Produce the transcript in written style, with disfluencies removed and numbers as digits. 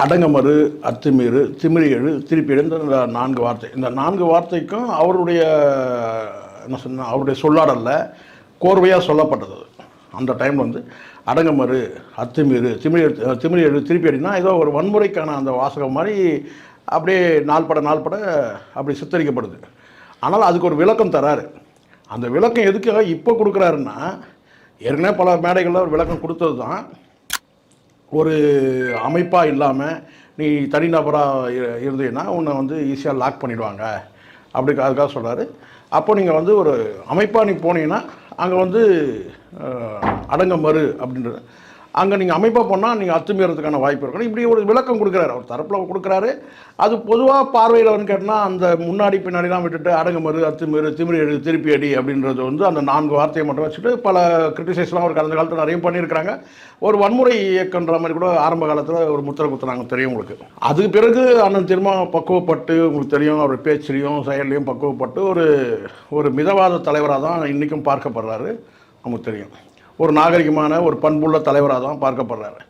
அடங்கமறு, அத்துமீறு, திமிரி எழு, திருப்பி எழு, இந்த 4 வார்த்தை. இந்த 4 வார்த்தைக்கும் அவருடைய என்ன சொன்ன அவருடைய சொல்லாடலில் கோர்வையாக சொல்லப்பட்டது. அந்த டைமில் வந்து அடங்கமறு, அத்துமீறு, திமிரி எழு, திருப்பி எழுனா ஏதோ ஒரு வன்முறைக்கான அந்த வாசகம் மாதிரி அப்படியே நாள்பட அப்படி சித்தரிக்கப்படுது. ஆனால் அதுக்கு ஒரு விளக்கம் தராரு. அந்த விளக்கம் எதுக்காக இப்போ கொடுக்குறாருன்னா, ஏற்கனவே பல மேடைகளில் ஒரு விளக்கம் கொடுத்தது தான். ஒரு அமைப்பாக இல்லாமல் நீ தனிநபராக இருந்தீங்கன்னா உன்னை வந்து ஈஸியாக லாக் பண்ணிவிடுவாங்க அதுக்காக சொல்கிறாரு. அப்போ நீங்கள் வந்து ஒரு அமைப்பாக நீ போனீங்கன்னா அங்கே வந்து அடங்கமறு அப்படின்றது, அங்கே நீங்கள் அமைப்பாக போனால் நீங்கள் அத்துமீறதுக்கான வாய்ப்பு இருக்கணும். இப்படி ஒரு விளக்கம் கொடுக்குறாரு, அவர் தரப்பில் கொடுக்குறாரு. அது பொதுவாக பார்வையில் வந்து கேட்டால் அந்த முன்னாடி பின்னாடிலாம் விட்டுட்டு அடங்கமறு, அத்துமீறு, திமிரி எழு, திருப்பி அடி அப்படின்றது வந்து அந்த 4 வார்த்தையை மட்டும் வச்சுட்டு பல கிரிட்டிசைஸ்லாம் அவர் கடந்த காலத்தில் நிறைய பண்ணியிருக்கிறாங்க. ஒரு வன்முறை இயக்கன்ற மாதிரி கூட ஆரம்ப காலத்தில் ஒரு முத்திரை குத்துறாங்க, தெரியும் உங்களுக்கு. அதுக்கு பிறகு அண்ணன் திரும்ப பக்குவப்பட்டு, உங்களுக்கு தெரியும், அவர் பேச்சிலையும் செயல்லையும் பக்குவப்பட்டு ஒரு மிதவாத தலைவராக தான் இன்றைக்கும் பார்க்கப்படுறாரு. நமக்கு தெரியும், ஒரு நாகரிகமான ஒரு பண்புள்ள தலைவராக தான் பார்க்கப்படுறாரு.